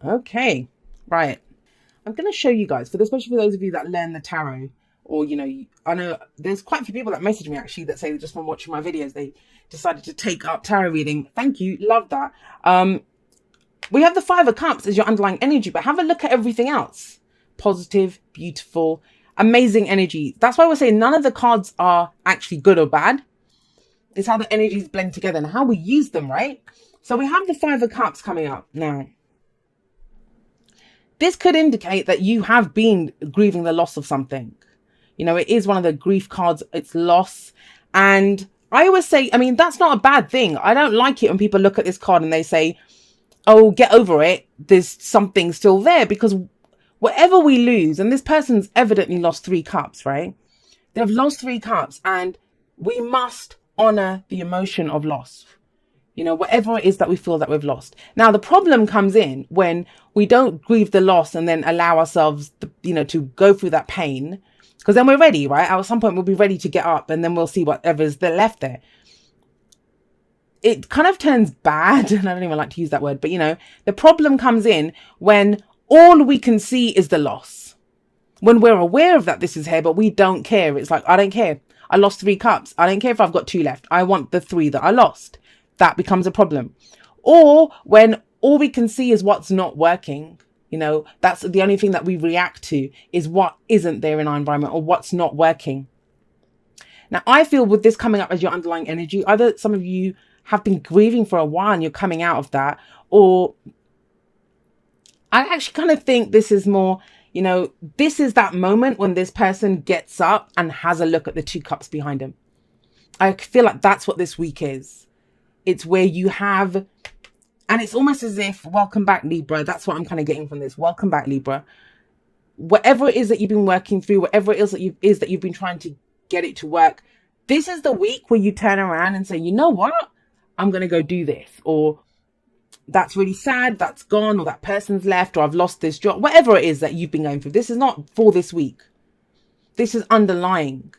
Okay, right. I'm going to show you guys, especially for those of you that learn the tarot, or, I know there's quite a few people that message me actually that say just from watching my videos, they decided to take up tarot reading. Thank you. Love that. We have the Five of Cups as your underlying energy, but have a look at everything else. Positive, beautiful, amazing energy. That's why we're saying none of the cards are actually good or bad. It's how the energies blend together and how we use them, right? So we have the Five of Cups coming up now. This could indicate that you have been grieving the loss of something. It is one of the grief cards. It's loss. And I always say, that's not a bad thing. I don't like it when people look at this card and they say, oh, get over it. There's something still there, because whatever we lose, and this person's evidently lost 3 cups, right? They've lost 3 cups, and we must honor the emotion of loss. Whatever it is that we feel that we've lost. Now, the problem comes in when we don't grieve the loss and then allow ourselves, to go through that pain, because then we're ready, right? At some point, we'll be ready to get up, and then we'll see whatever's left there. It kind of turns bad, and I don't even like to use that word, but the problem comes in when all we can see is the loss. When we're aware of that this is here, but we don't care. It's like, I don't care. I lost 3 cups. I don't care if I've got 2 left. I want the 3 that I lost. That becomes a problem. Or when all we can see is what's not working. That's the only thing that we react to, is what isn't there in our environment or what's not working. Now, I feel with this coming up as your underlying energy, either some of you have been grieving for a while and you're coming out of that, or I actually kind of think this is more, this is that moment when this person gets up and has a look at the 2 cups behind him. I feel like that's what this week is. It's where you have, and it's almost as if, welcome back, Libra. That's what I'm kind of getting from this. Welcome back, Libra. Whatever it is that you've been working through, whatever it is that you've been trying to get it to work, this is the week where you turn around and say, you know what? I'm going to go do this. Or that's really sad, that's gone, or that person's left, or I've lost this job. Whatever it is that you've been going through, this is not for this week. This is underlying.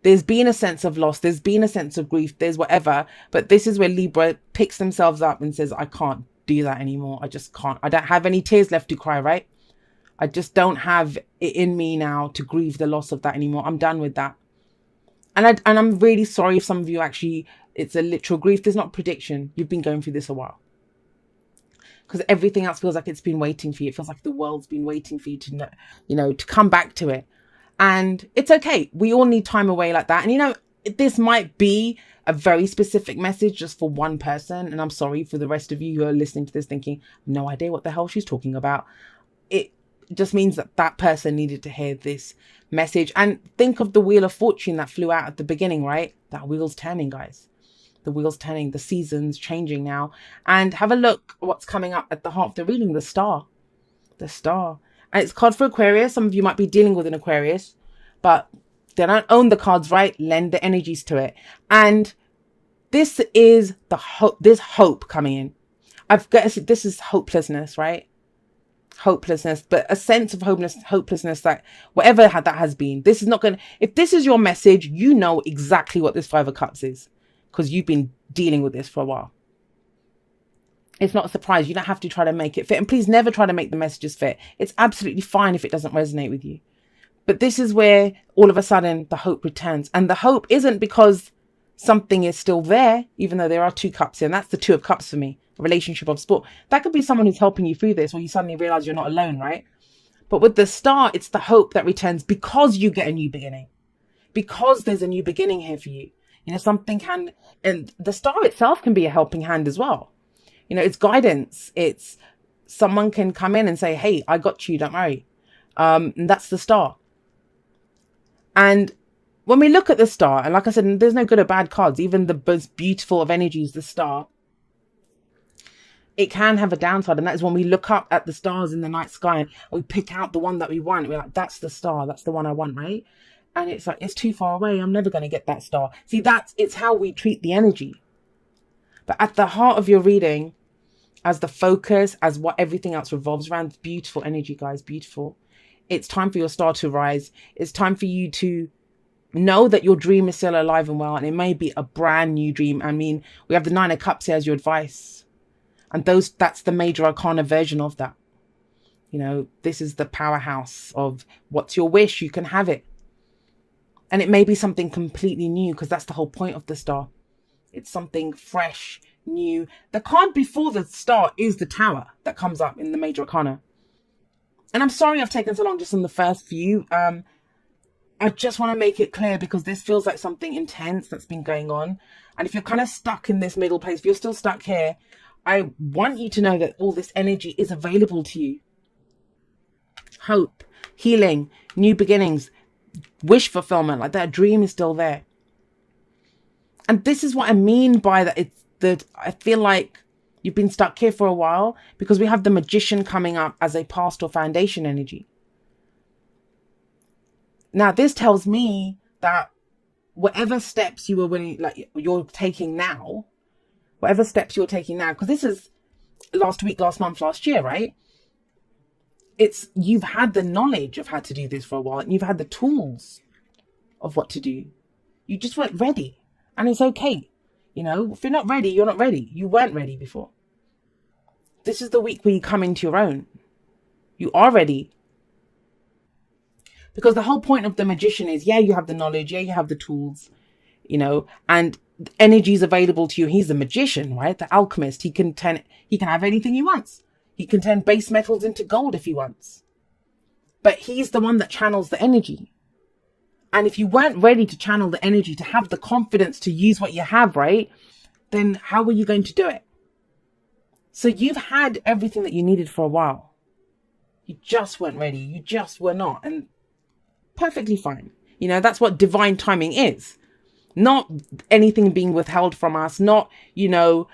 There's been a sense of loss. There's been a sense of grief. There's whatever. But this is where Libra picks themselves up and says, I can't do that anymore. I just can't. I don't have any tears left to cry, right? I just don't have it in me now to grieve the loss of that anymore. I'm done with that. And I'm really sorry if some of you actually, it's a literal grief. There's not prediction. You've been going through this a while. Because everything else feels like it's been waiting for you. It feels like the world's been waiting for you to know, to come back to it. And it's okay. We all need time away like that. And this might be a very specific message just for one person. And I'm sorry for the rest of you who are listening to this thinking, no idea what the hell she's talking about. It just means that that person needed to hear this message. And think of the Wheel of Fortune that flew out at the beginning, right? That wheel's turning, guys. The wheel's turning, the season's changing now. And have a look what's coming up at the heart of the reading, the star. The star. And it's card for Aquarius. Some of you might be dealing with an Aquarius, but they don't own the cards, right? Lend the energies to it. And this is the hope. There's hope coming in. This is hopelessness, right? Hopelessness, but a sense of hopelessness that whatever that has been, this is not going to, if this is your message, you know exactly what this 5 of Cups is, because you've been dealing with this for a while. It's not a surprise. You don't have to try to make it fit. And please never try to make the messages fit. It's absolutely fine if it doesn't resonate with you. But this is where all of a sudden the hope returns. And the hope isn't because something is still there, even though there are 2 cups here. And that's the 2 of Cups for me, a relationship of sport. That could be someone who's helping you through this, or you suddenly realize you're not alone, right? But with the star, it's the hope that returns because you get a new beginning. Because there's a new beginning here for you. Something can, and the star itself can be a helping hand as well. It's guidance. It's someone can come in and say, hey, I got you, don't worry. And that's the star. And when we look at the star, and like I said, there's no good or bad cards. Even the most beautiful of energies, the star, it can have a downside. And that is when we look up at the stars in the night sky and we pick out the one that we want. We're like, that's the star. That's the one I want, right? And it's like, it's too far away. I'm never going to get that star. See, it's how we treat the energy. But at the heart of your reading, as the focus, as what everything else revolves around, beautiful energy, guys, beautiful. It's time for your star to rise. It's time for you to know that your dream is still alive and well. And it may be a brand new dream. We have the 9 of Cups here as your advice. And that's the major arcana version of that. You know, this is the powerhouse of what's your wish, you can have it. And it may be something completely new, because that's the whole point of the star. It's something fresh, new. The card before the star is the Tower that comes up in the major arcana. And I'm sorry I've taken so long just on the first few. I just want to make it clear, because this feels like something intense that's been going on. And if you're kind of stuck in this middle place, if you're still stuck here, I want you to know that all this energy is available to you. Hope, healing, new beginnings, wish fulfillment, like that dream is still there. And this is what I mean by that. It's that I feel like you've been stuck here for a while, because we have the Magician coming up as a past or foundation energy. Now, this tells me that whatever steps you were willing, like you're taking now, because this is last week, last month, last year, right? You've had the knowledge of how to do this for a while, and you've had the tools of what to do. You just weren't ready, and it's okay. You know, if you're not ready, you're not ready. You weren't ready before. This is the week where you come into your own. You are ready. Because the whole point of the Magician is, yeah, you have the knowledge, yeah, you have the tools, you know, and energy is available to you. He's the Magician, right? The alchemist. He can have anything he wants. He can turn base metals into gold if he wants. But he's the one that channels the energy. And if you weren't ready to channel the energy, to have the confidence to use what you have, right, then how were you going to do it? So you've had everything that you needed for a while. You just weren't ready. You just were not. And perfectly fine. You know, that's what divine timing is. Not anything being withheld from us, not, you know,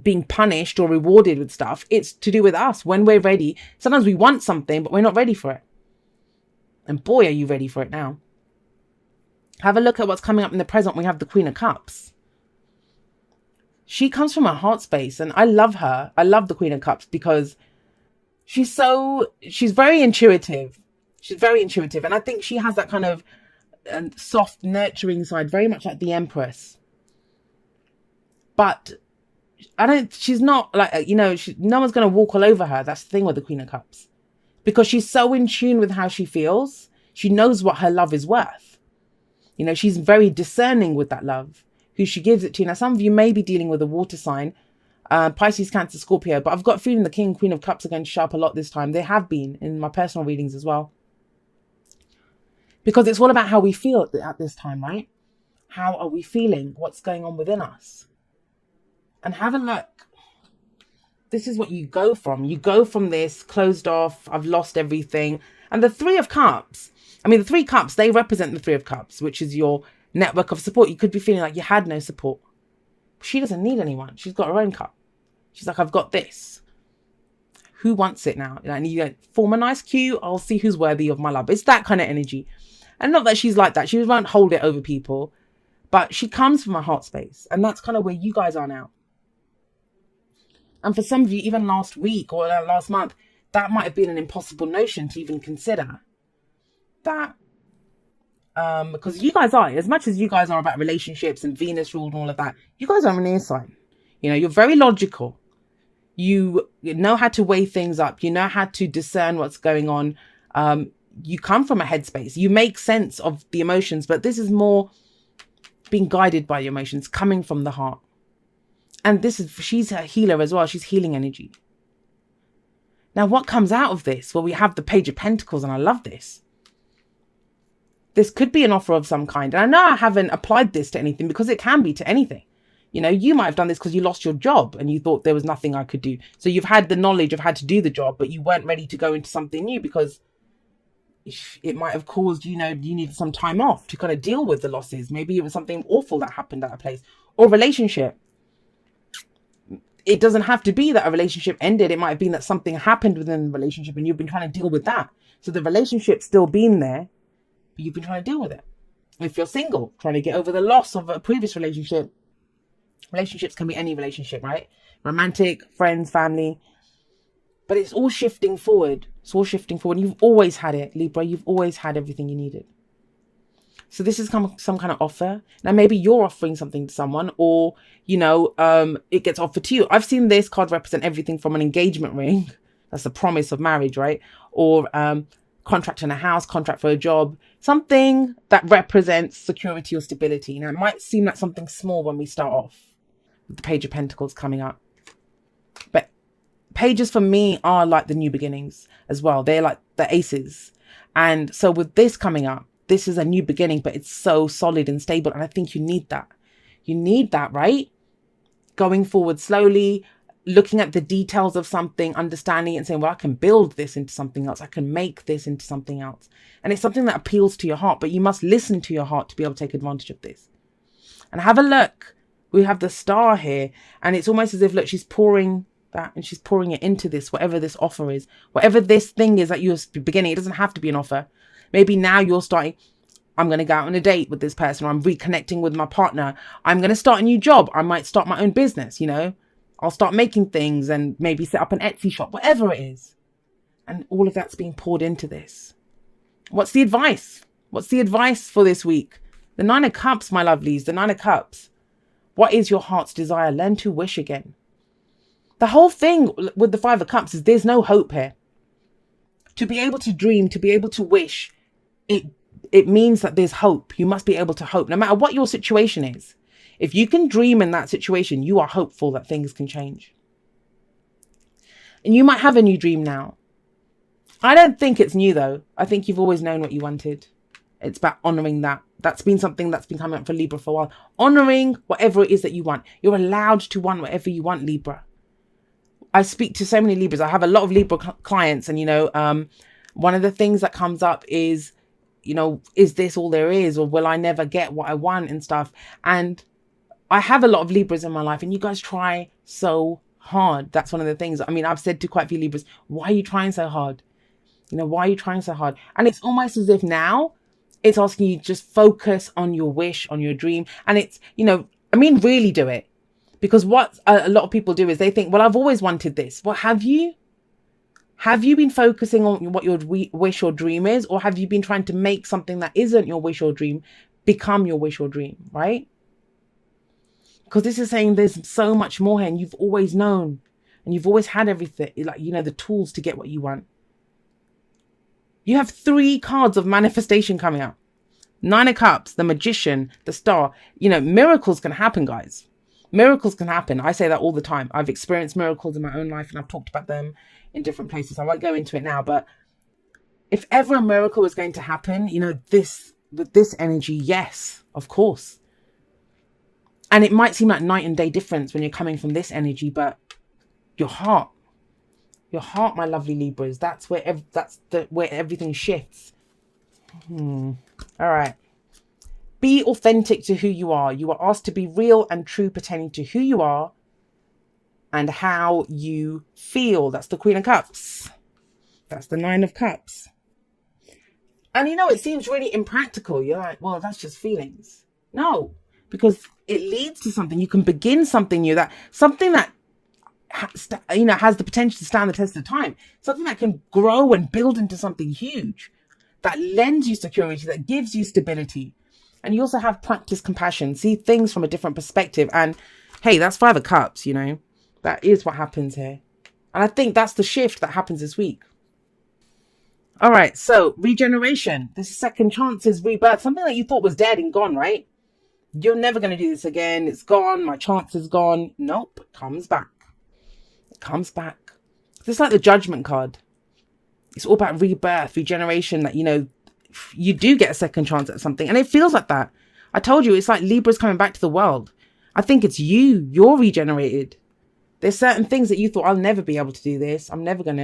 being punished or rewarded with stuff. It's to do with us when we're ready. Sometimes we want something, but we're not ready for it. And boy, are you ready for it now. Have a look at what's coming up in the present. We have the Queen of Cups. She comes from her heart space, and I love her. I love the Queen of Cups because she's very intuitive. She's very intuitive. And I think she has that kind of soft, nurturing side, very much like the Empress. But she's not like, you know, no one's going to walk all over her. That's the thing with the Queen of Cups. Because she's so in tune with how she feels. She knows what her love is worth. You know, she's very discerning with that love, who she gives it to. Now, some of you may be dealing with a water sign, Pisces, Cancer, Scorpio, but I've got a feeling the King and Queen of Cups are going to show up a lot this time. They have been in my personal readings as well. Because it's all about how we feel at this time, right? How are we feeling? What's going on within us? And have a look. This is what you go from. You go from this closed off, I've lost everything. And the Three of Cups, I mean, the Three Cups, they represent the Three of Cups, which is your network of support. You could be feeling like you had no support. She doesn't need anyone. She's got her own cup. She's like, I've got this. Who wants it now? And you form a nice queue. I'll see who's worthy of my love. It's that kind of energy. And not that she's like that. She won't hold it over people. But she comes from a heart space. And that's kind of where you guys are now. And for some of you, even last week or last month, that might have been an impossible notion to even consider. That, because you guys are, as much as you guys are about relationships and Venus rule and all of that, you guys are an air sign. You know, you're very logical. You know how to weigh things up. You know how to discern what's going on. You come from a headspace. You make sense of the emotions, but this is more being guided by your emotions, coming from the heart. And she's a healer as well. She's healing energy. Now, what comes out of this? Well, we have the Page of Pentacles, and I love this. This could be an offer of some kind. And I know I haven't applied this to anything because it can be to anything. You know, you might have done this because you lost your job and you thought there was nothing I could do. So you've had the knowledge of how to do the job, but you weren't ready to go into something new because it might have caused, you know, you needed some time off to kind of deal with the losses. Maybe it was something awful that happened at a place, or relationship. It doesn't have to be that a relationship ended. It might have been that something happened within the relationship and you've been trying to deal with that. So the relationship's still been there, but you've been trying to deal with it. If you're single, trying to get over the loss of a previous relationship. Relationships can be any relationship, right? Romantic, friends, family. But it's all shifting forward. It's all shifting forward. You've always had it, Libra. You've always had everything you needed. So this is some kind of offer. Now, maybe you're offering something to someone, or, you know, it gets offered to you. I've seen this card represent everything from an engagement ring. That's the promise of marriage, right? Or contract in a house, contract for a job, something that represents security or stability. Now, it might seem like something small when we start off with the Page of Pentacles coming up. But pages for me are like the new beginnings as well. They're like the aces. And so with this coming up, this is a new beginning, but it's so solid and stable. And I think you need that. You need that, right? Going forward slowly, looking at the details of something, understanding it and saying, well, I can build this into something else. I can make this into something else. And it's something that appeals to your heart, but you must listen to your heart to be able to take advantage of this. And have a look. We have the Star here, and it's almost as if, look, she's pouring that and she's pouring it into this, whatever this offer is, whatever this thing is that you're beginning. It doesn't have to be an offer. Maybe now you're starting, I'm going to go out on a date with this person, or I'm reconnecting with my partner. I'm going to start a new job. I might start my own business, you know. I'll start making things and maybe set up an Etsy shop, whatever it is. And all of that's being poured into this. What's the advice? What's the advice for this week? The Nine of Cups, my lovelies, the Nine of Cups. What is your heart's desire? Learn to wish again. The whole thing with the Five of Cups is there's no hope here. To be able to dream, to be able to wish, it means that there's hope. You must be able to hope, no matter what your situation is. If you can dream in that situation, you are hopeful that things can change. And you might have a new dream now. I don't think it's new though. I think you've always known what you wanted. It's about honoring that. That's been something that's been coming up for Libra for a while. Honoring whatever it is that you want. You're allowed to want whatever you want, Libra. I speak to so many Libras. I have a lot of Libra clients, and, you know, one of the things that comes up is, you know, is this all there is, or will I never get what I want and stuff? And I have a lot of Libras in my life, and you guys try so hard. That's one of the things. I mean, I've said to quite a few Libras, why are you trying so hard? You know, why are you trying so hard? And it's almost as if now it's asking you just focus on your wish, on your dream. And it's, you know, I mean, really do it. Because what a lot of people do is they think, well, I've always wanted this. Well, have you? Have you been focusing on what your wish or dream is? Or have you been trying to make something that isn't your wish or dream become your wish or dream, right? Because this is saying there's so much more here, and you've always known, and you've always had everything, like, you know, the tools to get what you want. You have 3 cards of manifestation coming up. Nine of Cups, the Magician, the Star. You know, miracles can happen, guys. Miracles can happen. I say that all the time. I've experienced miracles in my own life, and I've talked about them in different places. I won't go into it now, but if ever a miracle is going to happen, you know, with this energy, yes, of course. And it might seem like night and day difference when you're coming from this energy, but your heart, my lovely Libras, that's where where everything shifts. All right. Be authentic to who you are. You are asked to be real and true, pertaining to who you are and how you feel. That's the Queen of Cups. That's the Nine of Cups. And you know, it seems really impractical. You're like, well, that's just feelings. No, because it leads to something. You can begin something new, something that you know, has the potential to stand the test of time. Something that can grow and build into something huge, that lends you security, that gives you stability. And you also have practice compassion, see things from a different perspective. And hey, that's Five of Cups, you know, that is what happens here. And I think that's the shift that happens this week. All right, so regeneration. This is second chances, rebirth, something that you thought was dead and gone, right? You're never going to do this again. It's gone. My chance is gone. Nope, it comes back. It comes back. It's like the Judgment card. It's all about rebirth, regeneration, that, you know, you do get a second chance at something. And it feels like that. I told you, it's like Libra's coming back to the world. I think it's you're regenerated. There's certain things that you thought, I'll never be able to do this. I'm never going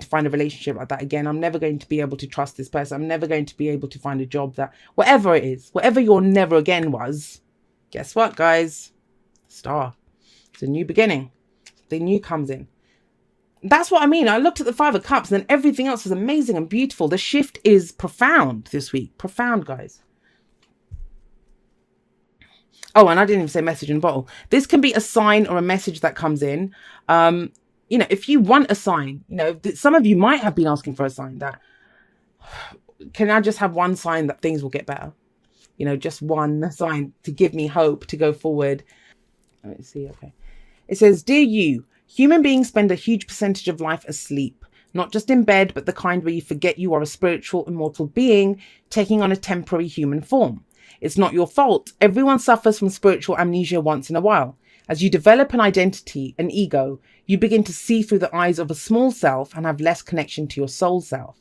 to find a relationship like that again. I'm never going to be able to trust this person. I'm never going to be able to find a job that, whatever it is, whatever your never again was, guess what, guys? Star. It's a new beginning. The new comes in. That's what I mean. I looked at the Five of Cups, and then everything else is amazing and beautiful. The shift is profound this week. Profound, guys. Oh, and I didn't even say message in bottle. This can be a sign or a message that comes in. You know, if you want a sign, you know, some of you might have been asking for a sign that, can I just have one sign that things will get better? You know, just one sign to give me hope to go forward. Let's see. Okay. It says, dear you, human beings spend a huge percentage of life asleep, not just in bed, but the kind where you forget you are a spiritual, immortal being taking on a temporary human form. It's not your fault. Everyone suffers from spiritual amnesia once in a while. As you develop an identity, an ego, you begin to see through the eyes of a small self and have less connection to your soul self.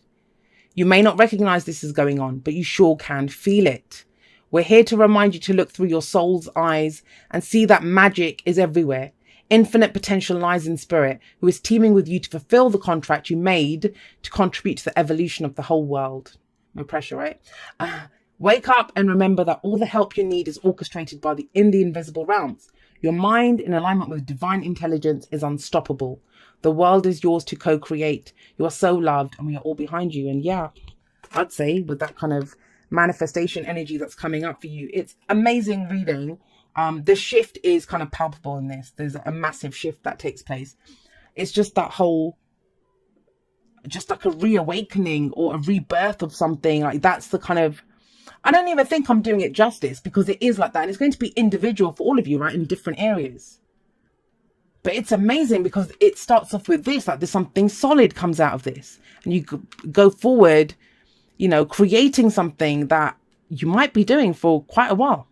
You may not recognize this is going on, but you sure can feel it. We're here to remind you to look through your soul's eyes and see that magic is everywhere. Infinite potential lies in spirit, who is teaming with you to fulfill the contract you made to contribute to the evolution of the whole world. No pressure, right? Wake up and remember that all the help you need is orchestrated in the invisible realms. Your mind, in alignment with divine intelligence, is unstoppable. The world is yours to co-create. You are so loved, and we are all behind you. And yeah, I'd say with that kind of manifestation energy that's coming up for you, it's amazing reading. The shift is kind of palpable in this. There's a massive shift that takes place. It's just that whole, just like a reawakening or a rebirth of something. Like that's the kind of, I don't even think I'm doing it justice, because it is like that. And it's going to be individual for all of you, right? In different areas. But it's amazing because it starts off with this, like there's something solid comes out of this. And you go forward, you know, creating something that you might be doing for quite a while.